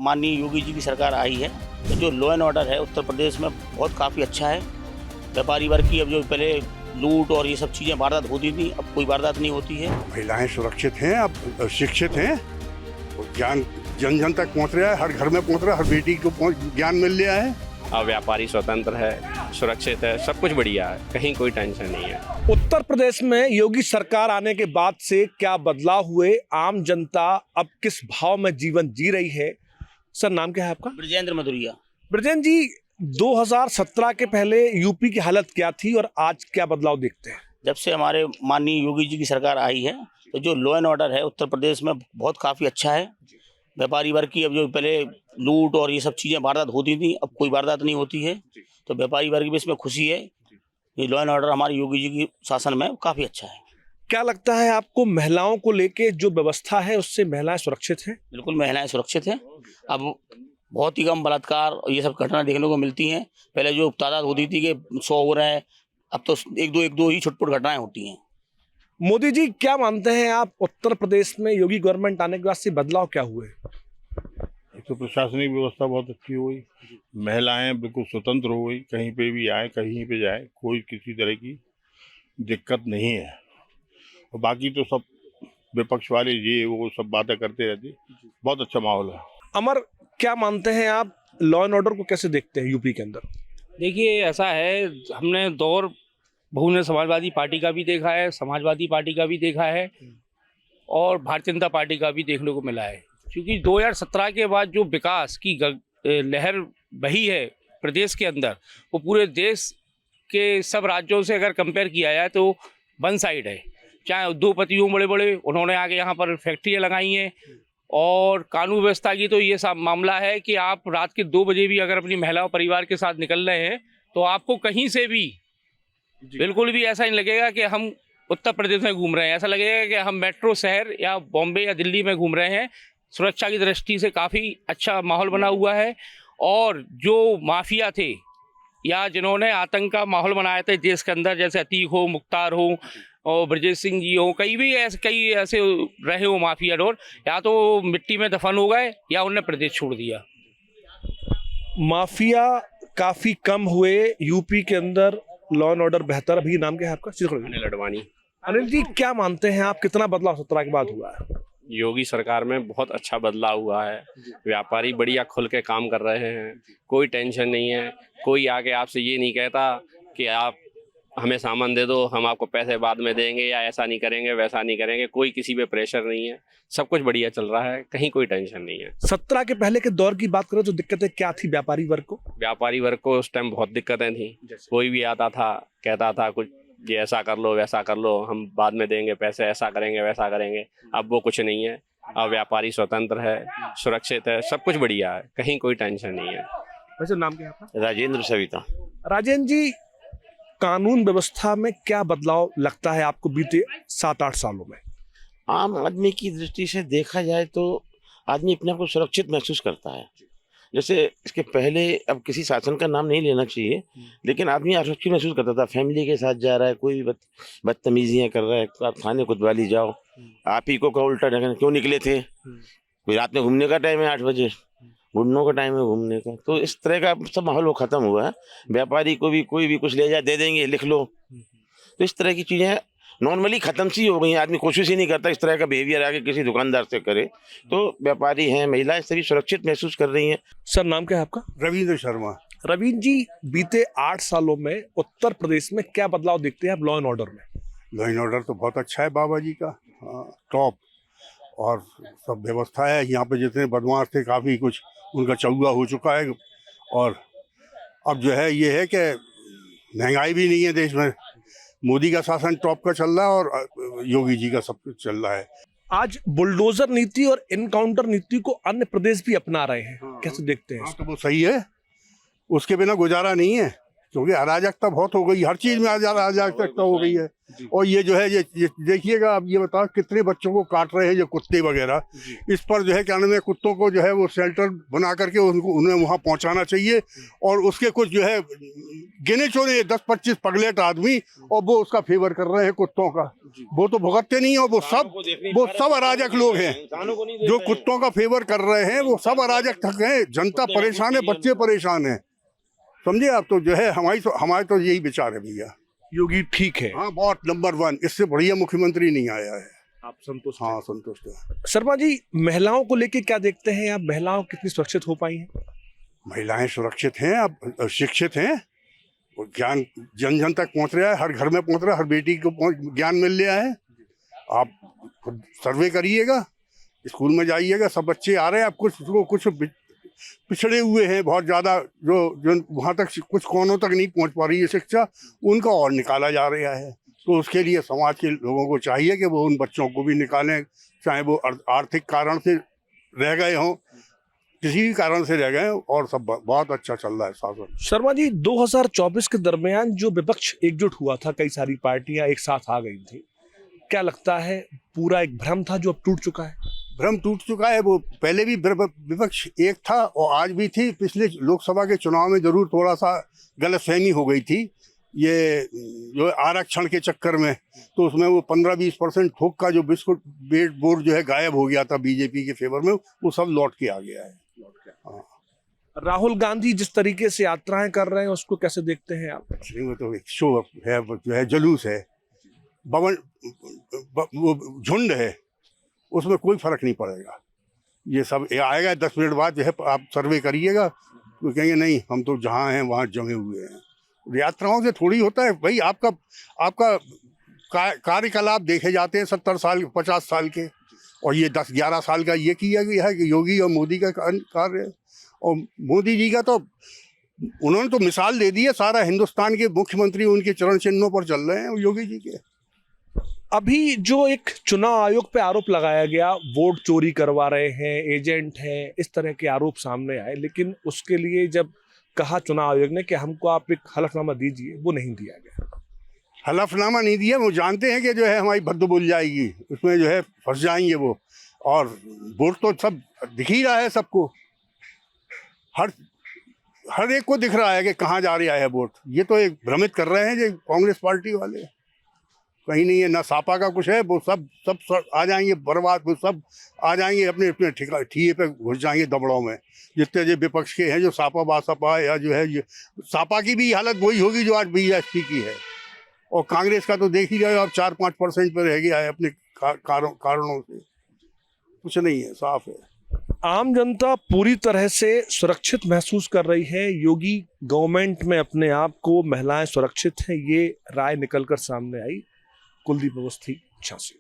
माननीय योगी जी की सरकार आई है तो जो लॉ एंड ऑर्डर है उत्तर प्रदेश में बहुत काफ़ी अच्छा है। व्यापारी वर्ग की अब जो पहले लूट और ये सब चीज़ें वारदात होती थी, अब कोई वारदात नहीं होती है। महिलाएं सुरक्षित हैं, अब शिक्षित हैं, ज्ञान जन जन तक पहुंच रहा है, हर घर में पहुंच रहा है, हर बेटी को ज्ञान मिल रहा है। अब व्यापारी स्वतंत्र है, सुरक्षित है, सब कुछ बढ़िया है, कहीं कोई टेंशन नहीं है। उत्तर प्रदेश में योगी सरकार आने के बाद से क्या बदलाव हुए, आम जनता अब किस भाव में जीवन जी रही है। सर, नाम क्या है आपका? ब्रजेंद्र मधुरिया। ब्रजेंद्र जी, 2017 के पहले यूपी की हालत क्या थी और आज क्या बदलाव देखते हैं? जब से हमारे माननीय योगी जी की सरकार आई है तो जो लॉ एंड ऑर्डर है उत्तर प्रदेश में बहुत काफ़ी अच्छा है। व्यापारी वर्ग की अब जो पहले लूट और ये सब चीज़ें वारदात होती थी, अब कोई वारदात नहीं होती है। तो व्यापारी वर्ग भी इसमें खुशी है। ये लॉ एंड ऑर्डर हमारे योगी जी की शासन में काफ़ी अच्छा है। क्या लगता है आपको, महिलाओं को लेके जो व्यवस्था है उससे महिलाएं सुरक्षित हैं? बिल्कुल महिलाएं सुरक्षित हैं। अब बहुत ही कम बलात्कार और ये सब घटना देखने को मिलती हैं। पहले जो तादाद होती थी कि 100 हो रहे हैं, अब तो एक दो ही छुटपुट घटनाएं होती हैं। मोदी जी, क्या मानते हैं आप, उत्तर प्रदेश में योगी गवर्नमेंट आने के बाद से बदलाव क्या हुए? एक तो प्रशासनिक व्यवस्था बहुत अच्छी हुई, महिलाएं बिल्कुल स्वतंत्र हो गई, कहीं पे भी आए कहीं पे जाए, कोई किसी तरह की दिक्कत नहीं है। और बाकी तो सब विपक्ष वाले ये वो सब बातें करते रहते, बहुत अच्छा माहौल है। अमर, क्या मानते हैं आप, लॉ एंड ऑर्डर को कैसे देखते हैं यूपी के अंदर? देखिए, ऐसा है, हमने दौर बहुजन समाजवादी पार्टी का भी देखा है, समाजवादी पार्टी का भी देखा है और भारतीय जनता पार्टी का भी देखने को मिला है। क्योंकि 2017 के बाद जो विकास की लहर बही है प्रदेश के अंदर, वो पूरे देश के सब राज्यों से अगर कंपेयर किया जाए तो वन साइड है। चाहे उद्योगपतियों बड़े बड़े उन्होंने आके यहाँ पर फैक्ट्रियाँ लगाई हैं, और कानून व्यवस्था की तो ये सब मामला है कि आप रात के 2 बजे भी अगर अपनी महिला और परिवार के साथ निकल रहे हैं तो आपको कहीं से भी बिल्कुल भी ऐसा नहीं लगेगा कि हम उत्तर प्रदेश में घूम रहे हैं। ऐसा लगेगा कि हम मेट्रो शहर या बॉम्बे या दिल्ली में घूम रहे हैं। सुरक्षा की दृष्टि से काफ़ी अच्छा माहौल बना हुआ है। और जो माफिया थे या जिन्होंने आतंक का माहौल बनाया था देश के अंदर, जैसे अतीक हो, मुख्तार हो और ब्रजेश सिंह जी हो, कई ऐसे रहे हो माफिया डोर, या तो मिट्टी में दफन हो गए या उन्होंने प्रदेश छोड़ दिया। माफिया काफी कम हुए यूपी के अंदर, लॉ एंड ऑर्डर बेहतर। अभी नाम क्या है आपका? अनिल अडवाणी। अनिल जी, क्या मानते हैं आप, कितना बदलाव 17 के बाद हुआ है? योगी सरकार में बहुत अच्छा बदलाव हुआ है। व्यापारी बढ़िया खुल के काम कर रहे हैं, कोई टेंशन नहीं है। कोई आके आपसे ये नहीं कहता कि आप हमें सामान दे दो, हम आपको पैसे बाद में देंगे, या ऐसा नहीं करेंगे वैसा नहीं करेंगे। कोई किसी पे प्रेशर नहीं है, सब कुछ बढ़िया चल रहा है, कहीं कोई टेंशन नहीं है। 17 के पहले के दौर की बात करें तो दिक्कतें क्या थी व्यापारी वर्ग को? व्यापारी वर्ग को उस टाइम बहुत दिक्कतें थी। कोई भी आता था कहता था कुछ ये ऐसा कर लो वैसा कर लो, हम बाद में देंगे पैसे, ऐसा करेंगे वैसा करेंगे। अब वो कुछ नहीं है। अब व्यापारी स्वतंत्र है, सुरक्षित है, सब कुछ बढ़िया है, कहीं कोई टेंशन नहीं है। वैसे नाम क्या है आपका? राजेंद्र सविता। राजेंद्र जी, कानून व्यवस्था में क्या बदलाव लगता है आपको बीते 7-8 सालों में? आम आदमी की दृष्टि से देखा जाए तो आदमी अपने आप को सुरक्षित महसूस करता है। जैसे इसके पहले, अब किसी शासन का नाम नहीं लेना चाहिए, लेकिन आदमी असुरक्षित महसूस करता था। फैमिली के साथ जा रहा है, कोई भी बदतमीजियाँ कर रहा है, आप थाने कोतवाली जाओ, आप ही को का उल्टा ढंग क्यों निकले थे, कोई रात में घूमने का टाइम है 8 बजे, गुंडों का टाइम है घूमने का। तो इस तरह का सब माहौल वो खत्म हुआ है। व्यापारी को भी कोई भी कुछ ले जाए दे देंगे, लिख लो। तो इस तरह की चीज़ें नॉर्मली खत्म सी हो गई हैं। आदमी कोशिश ही नहीं करता इस तरह का बिहेवियर आगे किसी दुकानदार से करे। तो व्यापारी हैं, महिलाएं सभी सुरक्षित महसूस कर रही हैं। सर, नाम क्या है आपका? रविंद्र शर्मा। रवीन जी, बीते 8 सालों में उत्तर प्रदेश में क्या बदलाव देखते हैं आप लॉ एंड ऑर्डर में? लॉ एंड ऑर्डर तो बहुत अच्छा है बाबा जी का, टॉप, और सब व्यवस्था है। यहाँ पे जितने बदमाश थे काफ़ी कुछ उनका चौगा हो चुका है। और अब जो है ये है कि महंगाई भी नहीं है देश में। मोदी का शासन टॉप का चल रहा है और योगी जी का सब कुछ चल रहा है। आज बुलडोजर नीति और इनकाउंटर नीति को अन्य प्रदेश भी अपना रहे हैं, कैसे देखते हैं? तो वो सही है, उसके बिना गुजारा नहीं है। क्योंकि अराजकता बहुत हो गई, हर चीज में अराजकता हो गई है। और ये जो है ये देखिएगा, आप ये बताओ कितने बच्चों को काट रहे हैं ये कुत्ते वगैरह। इस पर जो है क्या नाम है, कुत्तों को जो है वो शेल्टर बना करके उन्हें वहाँ पहुँचाना चाहिए। और उसके कुछ जो है गिने चुने 10-25 पगलेट आदमी, और वो उसका फेवर कर रहे हैं कुत्तों का। वो तो भुगतते नहीं है, वो सब अराजक लोग हैं जो कुत्तों का फेवर कर रहे हैं। वो सब अराजक थक हैं, जनता परेशान है, बच्चे परेशान हैं, समझे आप। तो जो है हमारे तो यही विचार है भैया, योगी ठीक है, हाँ बहुत नंबर 1, इससे बढ़िया मुख्यमंत्री नहीं आया है। आप संतुष्ट? हाँ संतुष्ट है। शर्मा जी, महिलाओं को लेके क्या देखते हैं आप? महिलाओं कितनी सुरक्षित हो पाई हैं? महिलाएं सुरक्षित हैं, अब शिक्षित हैं, वो ज्ञान जन जन तक पहुंच रहा है, हर घर में पहुंच रहा है, हर बेटी को ज्ञान मिल रहा है। आप खुद सर्वे करिएगा, स्कूल में जाइएगा, सब बच्चे आ रहे हैं। अब कुछ पिछड़े हुए हैं बहुत ज़्यादा, जो वहाँ तक कुछ कोनों तक नहीं पहुँच पा रही है शिक्षा, उनका और निकाला जा रहा है। तो उसके लिए समाज के लोगों को चाहिए कि वो उन बच्चों को भी निकालें, चाहे वो आर्थिक कारण से रह गए हों, किसी भी कारण से रह गए, और सब बहुत अच्छा चल रहा है शासन। शर्मा जी, 2024 के दरमियान जो विपक्ष एकजुट हुआ था, कई सारी पार्टियां एक साथ आ गई थी, क्या लगता है पूरा एक भ्रम था जो अब टूट चुका है? भ्रम टूट चुका है। वो पहले भी विपक्ष एक था और आज भी थी। पिछले लोकसभा के चुनाव में जरूर थोड़ा सा गलतफहमी हो गई थी, ये जो आरक्षण के चक्कर में। तो उसमें वो 15-20% थोक का जो बिस्कुट बोर्ड जो है गायब हो गया था बीजेपी के फेवर में, वो सब लौट के आ गया है। हाँ। राहुल गांधी जिस तरीके से यात्राएं कर रहे हैं उसको कैसे देखते हैं आप? वो तो एक शो है, जो है जुलूस है, वो झुंड है, उसमें कोई फर्क नहीं पड़ेगा। ये सब आएगा 10 मिनट बाद, जो है आप सर्वे करिएगा तो कहेंगे नहीं हम तो जहाँ हैं वहाँ जमे हुए हैं। यात्राओं से थोड़ी होता है भाई, आपका कार्यकलाप देखे जाते हैं 70 साल 50 साल के, और ये 10-11 साल का ये किया गया है कि योगी और मोदी का कार्य है। और मोदी जी का तो उन्होंने तो मिसाल दे दी है, सारा हिंदुस्तान के मुख्यमंत्री उनके चरण चिन्हों पर चल रहे हैं योगी जी के। अभी जो एक चुनाव आयोग पे आरोप लगाया गया, वोट चोरी करवा रहे हैं, एजेंट हैं, इस तरह के आरोप सामने आए, लेकिन उसके लिए जब कहा चुनाव आयोग ने कि हमको आप एक हलफनामा दीजिए, वो नहीं दिया गया। हलफनामा नहीं दिया, वो जानते हैं कि जो है हमारी बदबुल जाएगी, उसमें जो है फंस जाएंगे वो। और वोट तो सब दिख ही रहा है सबको, हर एक को दिख रहा है कि कहाँ जा रहा है वोट। ये तो एक भ्रमित कर रहे हैं जो कांग्रेस पार्टी वाले, कहीं नहीं है, ना सापा का कुछ है। वो सब आ जाएंगे बर्बाद, वो सब आ जाएंगे अपने अपने ठिए पे घुस जाएंगे दबड़ों में। जितने जो विपक्ष के हैं, जो सापा बासपा या जो है, ये सापा की भी हालत वही होगी जो आज बीएसपी की है। और कांग्रेस का तो देख ही रहे हो आप, 4-5% पर रह गया है अपने कारणों से, कुछ नहीं है, साफ है। आम जनता पूरी तरह से सुरक्षित महसूस कर रही है। योगी गवर्नमेंट में अपने आप को महिलाएं सुरक्षित हैं, ये राय निकलकर सामने आई। कुलदीप अवस्थी, झांसी।